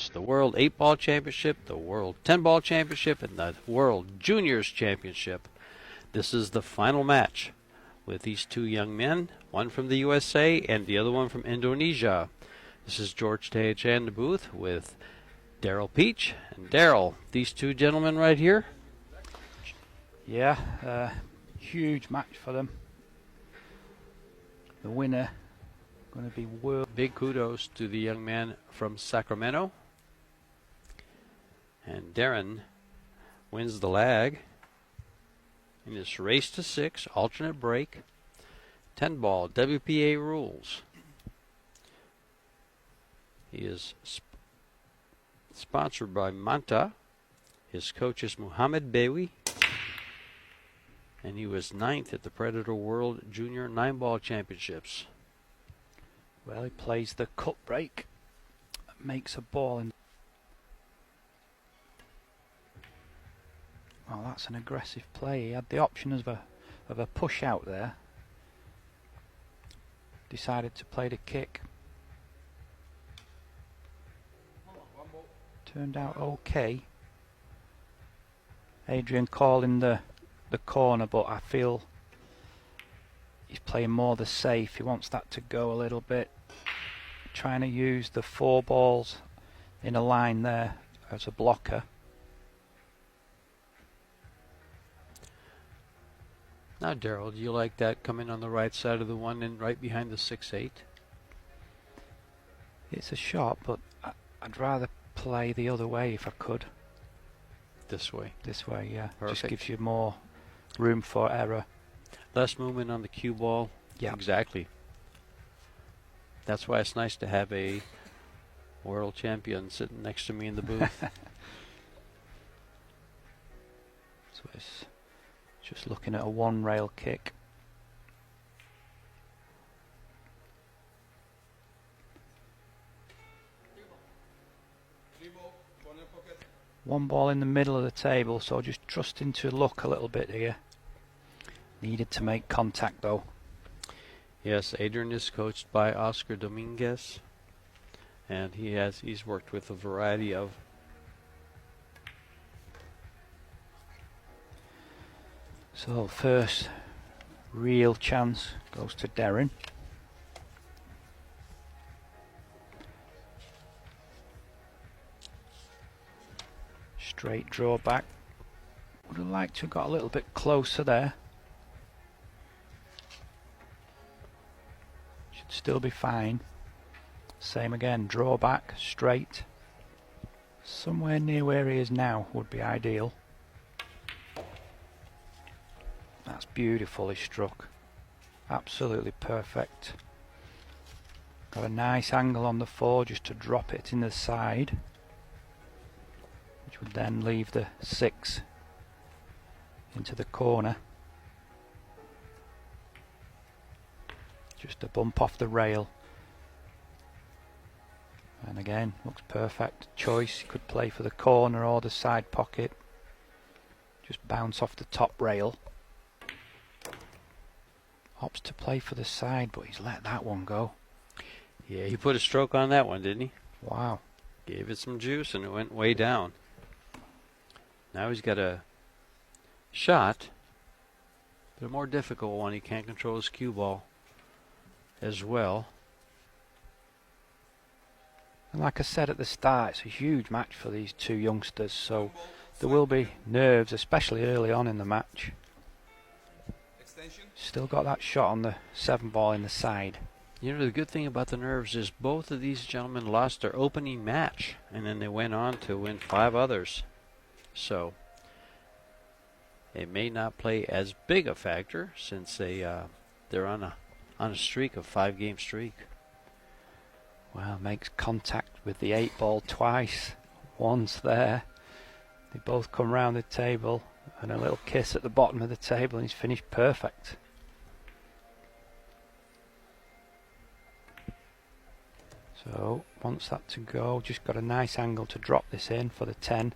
match. The World 8-Ball Championship, the World 10-Ball Championship, and the World Juniors Championship. This is the final match with these two young men, one from the USA and the other one from Indonesia. This is George Teja in the booth with Daryl Peach. And Daryl, these two gentlemen right here. Yeah, huge match for them. The winner going to be world. Big kudos to the young man from Sacramento. And Darren wins the lag in this race to 6, alternate break, 10-ball WPA rules. He is sponsored by Manta. His coach is Muhammad Bewi. And he was 9th at the Predator World Junior 9-Ball Championships. Well, he plays the cut break, makes a ball. Well, that's an aggressive play. He had the option of a push out there. Decided to play the kick. Turned out okay. Adrian calling the corner, but I feel he's playing more the safe. He wants that to go a little bit. Trying to use the 4 balls in a line there as a blocker. Now, Daryl, do you like that coming on the right side of the one and right behind the 6-8? It's a shot, but I'd rather play the other way if I could. This way? This way, yeah. Perfect. Just gives you more room for error. Less movement on the cue ball. Yeah. Exactly. That's why it's nice to have a world champion sitting next to me in the booth. So it's just looking at a 1-rail kick. One ball in the middle of the table, so just trusting to luck a little bit here. Needed to make contact though. Yes, Adrian is coached by Oscar Dominguez, and he's worked with a variety of. So first real chance goes to Darren. Straight draw back. Would have liked to have got a little bit closer there. Should still be fine. Same again, draw back, straight. Somewhere near where he is now would be ideal. That's beautifully struck. Absolutely perfect. Got a nice angle on the 4 just to drop it in the side, which would then leave the 6 into the corner. Just a bump off the rail. And again, looks perfect. Choice, could play for the corner or the side pocket. Just bounce off the top rail. Opts to play for the side, but he's let that one go. Yeah, he put a stroke on that one, didn't he? Wow. Gave it some juice and it went way down. Now he's got a shot, but a more difficult one. He can't control his cue ball as well. And like I said at the start, it's a huge match for these two youngsters, so there will be nerves, especially early on in the match. Still got that shot on the 7-ball in the side. You know, the good thing about the nerves is both of these gentlemen lost their opening match, and then they went on to win 5 others. So it may not play as big a factor since they're on a streak of 5-game streak. Well, makes contact with the 8-ball twice. Once there. They both come round the table, and a little kiss at the bottom of the table, and he's finished perfect. So wants that to go. Just got a nice angle to drop this in for the 10.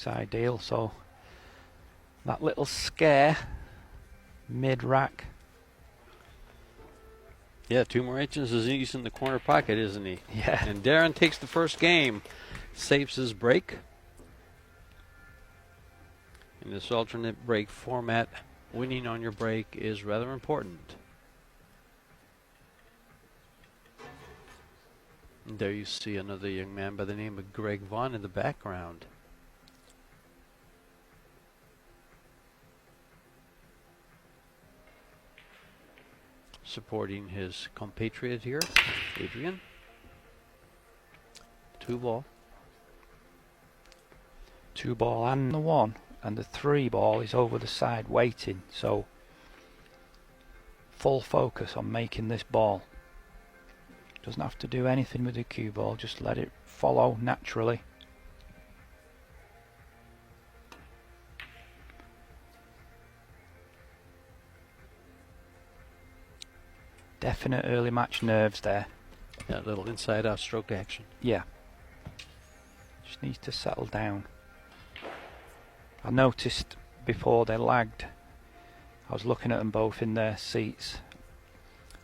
looks ideal. So that little scare mid-rack. Yeah, 2 more inches is he's in the corner pocket, isn't he? Yeah. And Darren takes the first game, saves his break. In this alternate break format, winning on your break is rather important. And there you see another young man by the name of Greg Vaughn in the background. Supporting his compatriot here, Adrian. 2 ball. 2 ball and the 1, and the 3 ball is over the side waiting, so full focus on making this ball. Doesn't have to do anything with the cue ball, just let it follow naturally. Definite early match nerves there. That little inside out stroke action. Yeah. Just needs to settle down. I noticed before they lagged, I was looking at them both in their seats,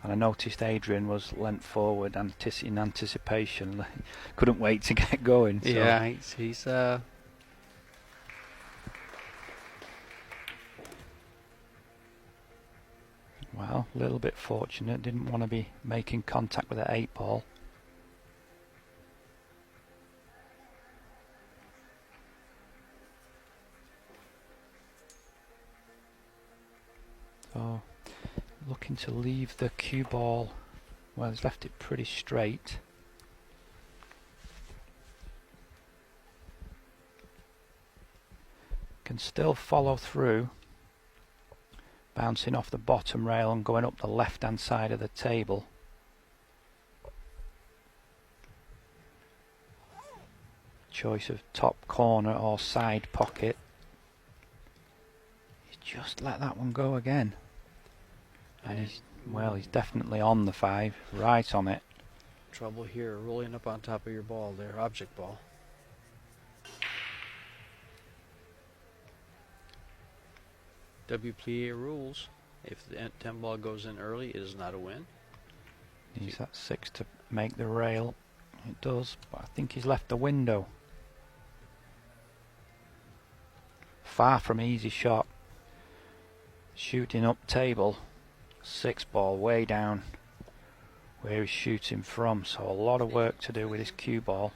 and I noticed Adrian was leant forward in anticipation. Couldn't wait to get going. So. Yeah, he's Well, a little bit fortunate. Didn't want to be making contact with the 8 ball. So, looking to leave the cue ball. Well, he's left it pretty straight. Can still follow through. Bouncing off the bottom rail and going up the left hand side of the table. Choice of top corner or side pocket. He's just let that one go again. And he's definitely on the 5, right on it. trouble here, rolling up on top of your ball there, object ball. WPA rules, if the 10 ball goes in early, it is not a win. Needs that 6 to make the rail. It does, but I think he's left the window. Far from easy shot. Shooting up table. 6 ball way down where he's shooting from, so a lot of work to do with his cue ball.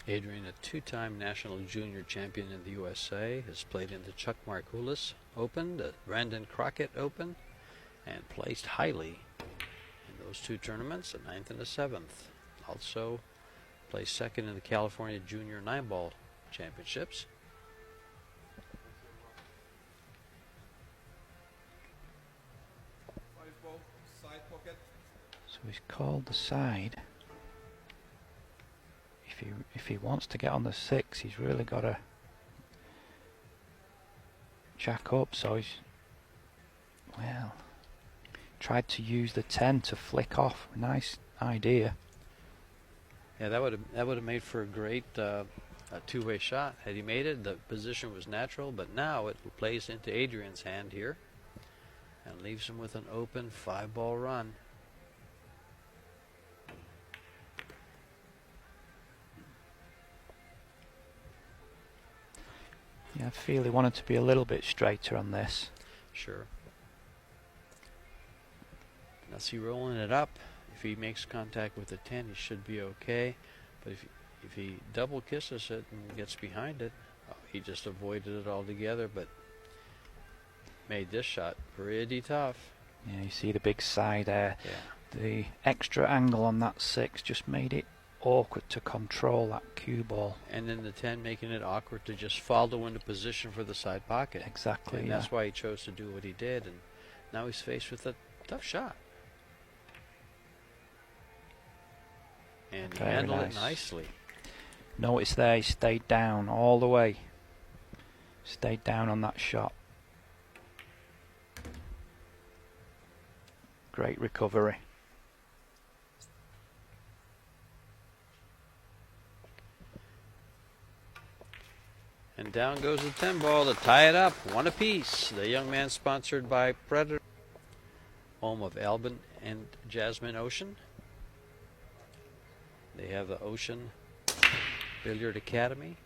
Adrian, a 2-time national junior champion in the USA, has played in the Chuck Markoulis Open, the Brandon Crockett Open, and placed highly in those 2 tournaments, a 9th and a 7th. Also placed 2nd in the California Junior 9-ball championships. So he's called the side. If he wants to get on the 6, he's really got to jack up. So he's, well, tried to use the 10 to flick off. Nice idea. Yeah, that would have made for a great a 2-way shot. Had he made it, the position was natural, but now it plays into Adrian's hand here and leaves him with an open 5-ball run. Yeah, I feel he wanted to be a little bit straighter on this. Sure. Now see, rolling it up, if he makes contact with the 10, he should be okay. But if he double kisses it and gets behind it, he just avoided it altogether, but made this shot pretty tough. Yeah, you see the big side there. Yeah. The extra angle on that 6 just made it awkward to control that cue ball. And then the 10 making it awkward to just follow into position for the side pocket. Exactly. And yeah. that's why he chose to do what he did, and now he's faced with a tough shot. And he handled it nicely. Notice there he stayed down all the way. Stayed down on that shot. Great recovery. And down goes the 10 ball to tie it up, one apiece. The young man sponsored by Predator, home of Albin and Jasmine Ocean. They have the Ocean Billiard Academy.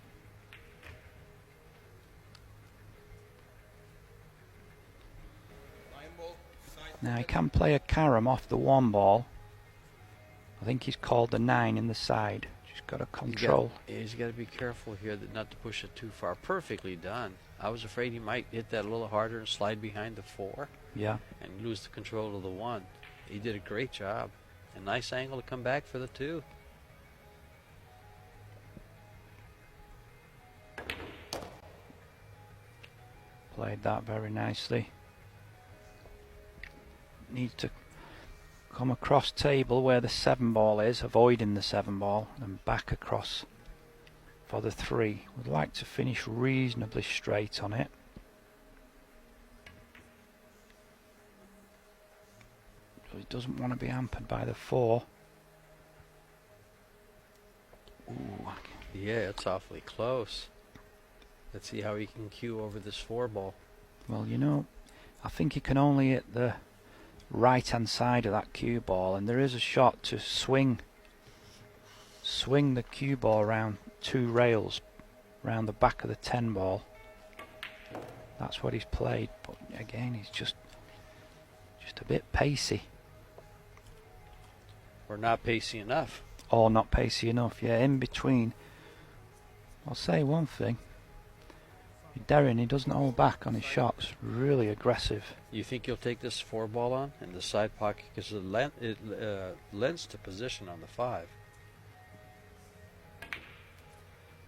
Now he can play a carom off the 1 ball. I think he's called the 9 in the side. Just got to control. He's got to be careful here not to push it too far. Perfectly done. I was afraid he might hit that a little harder and slide behind the 4. Yeah. And lose the control of the 1. He did a great job. A nice angle to come back for the 2. Played that very nicely. Needs to come across table where the 7 ball is, avoiding the 7 ball, and back across for the 3. Would like to finish reasonably straight on it. But he doesn't want to be hampered by the 4. Ooh. Yeah, it's awfully close. Let's see how he can cue over this 4 ball. Well, you know, I think he can only hit the right hand side of that cue ball, and there is a shot to swing the cue ball around 2 rails around the back of the 10 ball. That's what he's played, but again he's just a bit pacey. Or not pacey enough. Or not pacey enough, yeah, in between. I'll say one thing, Darren, he doesn't hold back on his shots, really aggressive. You think he'll take this 4 ball on in the side pocket because it lends to position on the 5.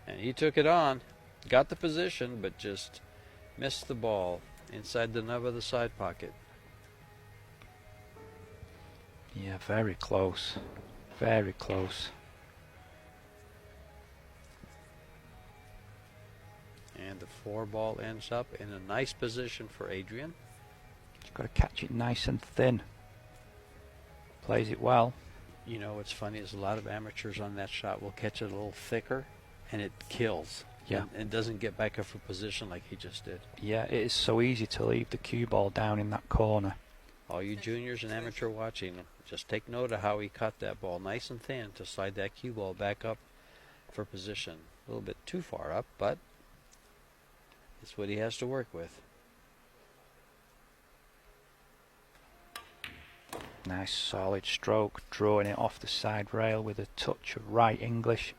And he took it on, got the position, but just missed the ball inside the nub of the side pocket. Yeah, very close, very close. And the 4 ball ends up in a nice position for Adrian. He's got to catch it nice and thin. Plays it well. You know what's funny is a lot of amateurs on that shot will catch it a little thicker and it kills. Yeah. And doesn't get back up for position like he just did. Yeah, it is so easy to leave the cue ball down in that corner. All you juniors and amateur watching, just take note of how he caught that ball nice and thin to slide that cue ball back up for position. A little bit too far up, but it's what he has to work with. Nice solid stroke, drawing it off the side rail with a touch of right English.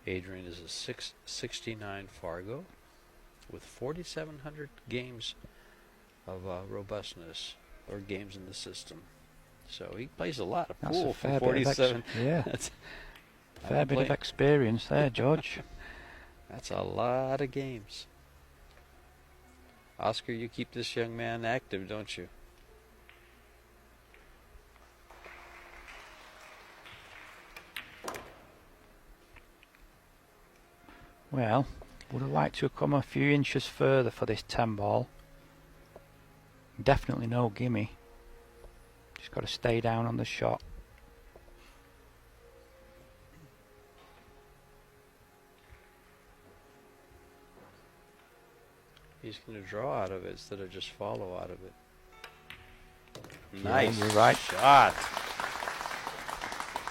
Adrian is a 669 Fargo with 4,700 games of robustness, or games in the system. So he plays a lot of pool for 47. Yeah, That's fair bit of experience there, George. That's a lot of games. Oscar, you keep this young man active, don't you? Well, would have liked to have come a few inches further for this 10 ball. Definitely no gimme. Just got to stay down on the shot. He's going to draw out of it instead of just follow out of it. Yeah, Nice you're right. shot.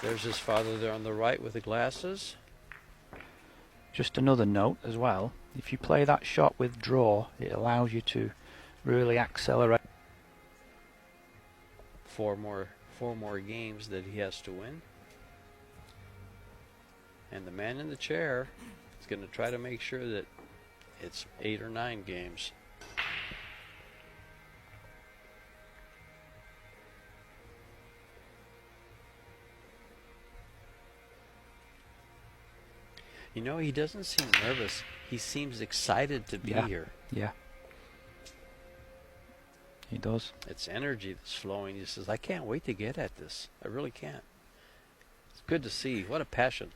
There's his father there on the right with the glasses. Just another note as well, if you play that shot with draw, it allows you to really accelerate. Four more games that he has to win. And the man in the chair is going to try to make sure that it's 8 or 9 games. You know, he doesn't seem nervous. He seems excited to be here. Yeah. He does. It's energy that's flowing. He says, I can't wait to get at this. I really can't. It's good to see. What a passion.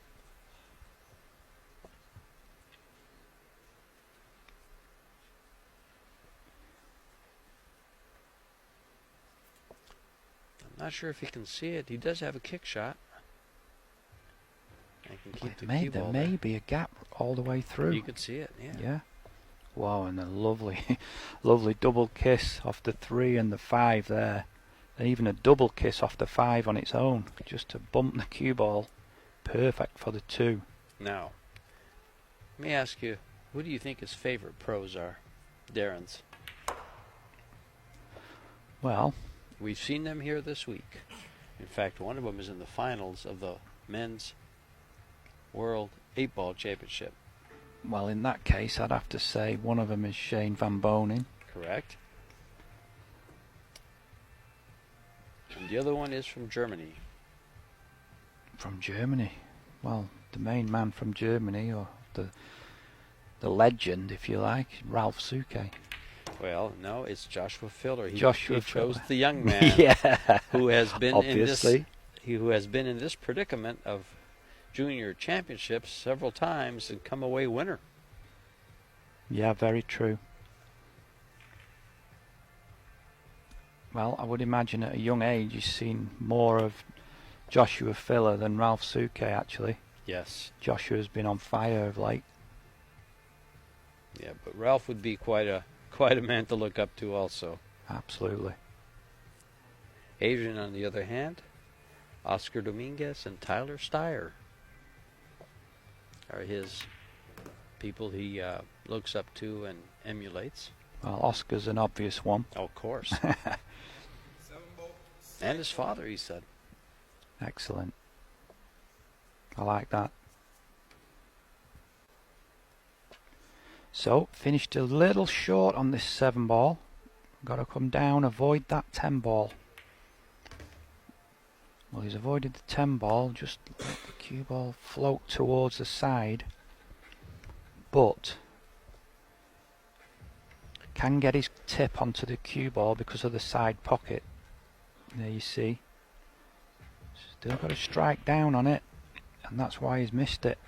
I'm not sure if he can see it. He does have a kick shot. And can keep the There cue ball may there. be a gap all the way through. You could see it, yeah. Yeah. Wow, and a lovely, lovely double kiss off the 3 and the 5 there. And even a double kiss off the 5 on its own, just to bump the cue ball. Perfect for the 2. Now, let me ask you, who do you think his favorite pros are? Darren's. Well, We've seen them here this week. In fact, one of them is in the finals of the Men's World 8-Ball Championship. well, in that case, I'd have to say one of them is Shane Van Bonen. Correct. And the other one is from Germany. From Germany. Well, the main man from Germany, or the legend, if you like, Ralph Suke. Well, no, it's Joshua Filler. He Joshua chose Filler. the young man Yeah. who has been Obviously. who has been in this predicament of junior championships several times and come away winner. Yeah, very true. Well, I would imagine at a young age he's seen more of Joshua Filler than Ralph Suke, actually. Yes. Joshua's been on fire of late. Yeah, but Ralph would be quite a man to look up to also. Absolutely. Adrian, on the other hand, Oscar Dominguez and Tyler Steyer are his people he looks up to and emulates. Well, Oscar's an obvious one. Oh, of course. And his father, he said. Excellent. I like that. So, finished a little short on this 7 ball. Got to come down, avoid that 10 ball. Well, he's avoided the 10 ball, just let the cue ball float towards the side. But can get his tip onto the cue ball because of the side pocket. There you see. Still got to strike down on it, and that's why he's missed it.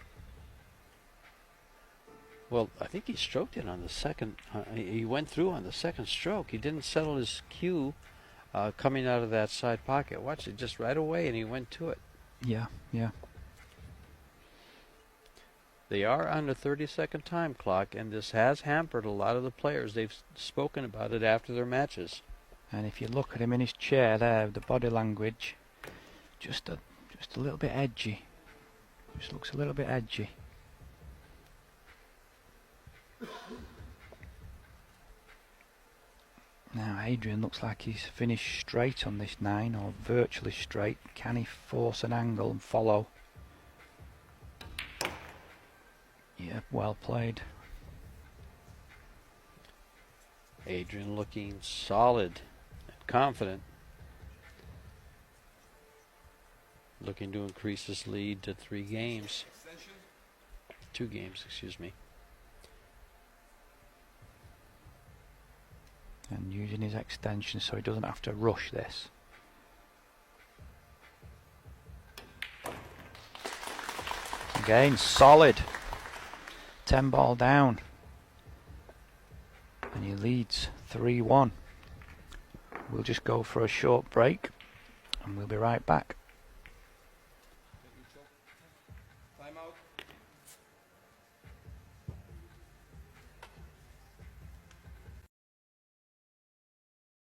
Well, I think he stroked it on the second. He went through on the second stroke. He didn't settle his cue coming out of that side pocket. Watch it, just right away, and he went to it. Yeah, yeah. They are on a 30-second time clock, and this has hampered a lot of the players. They've spoken about it after their matches. And if you look at him in his chair there, the body language, just a little bit edgy. Just looks a little bit edgy. Now Adrian looks like he's finished straight on this 9, or virtually straight. Can he force an angle and follow? Yeah, well played. Adrian looking solid and confident. Looking to increase his lead to 3 games. 2 games, excuse me. And using his extension so he doesn't have to rush this. Again, solid. 10 ball down. And he leads 3-1. We'll just go for a short break and we'll be right back.